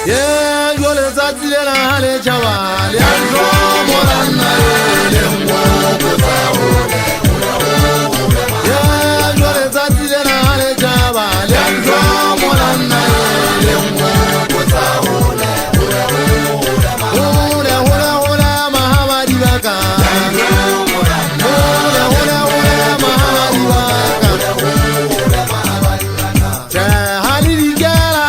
Yeah, yo le satile na hale chawa, le anjo morana le ngo saole. Yeah, yo le satile na hale chawa, le anjo morana le ngo saole. Hula hula hula mahamadi baka. Hula hula hula mahamadi baka. Cha halili gala.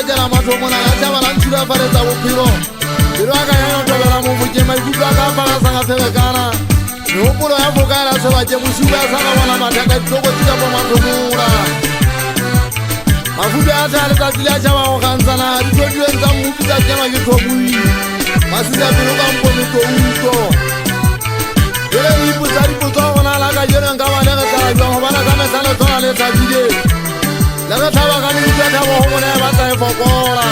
Jala mato mona la jaba la chura pare za upiro biro aka yana to la mu buje mai gudu aka fara sanga sebe kana ni upuro ya fukara so baje mushuga sanga wana mataka toko tika kwa mato mura mafuta hata aleta zile jaba okanzana rijojwe nza mupita jama yitobui masija biro kampo mito uto yele ipu saripu zona la ka yele ngama daga sara yo bana kama sana tona le tabide laga tawa kani jata wo mona bata e fokola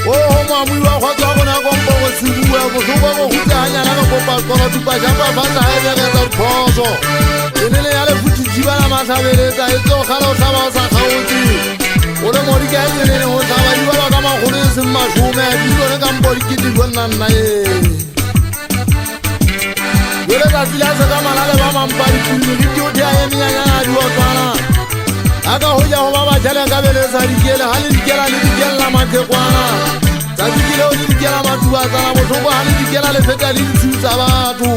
o homa muiwa khotsa bona kompo go sibuwa go sogo go hutanya la go kompa kono tupa jamba bata e ga tsa phoso enele ya le futhi jibala mathabeleta e tso khalo thaba sa khauti o le mori ka enele ho thaba dibala ka ma khole se mashume di go le kampo di di gonna nna e yole ka tsila sa ka malale ba mampari di di o dia e minya na di o tsana aka hoja ho baba jala ka bele sa dikela hali dikela le dikela mate kwana sa dikela o dikela matuwa tsana botlhoko hali dikela le feta le dithusa batho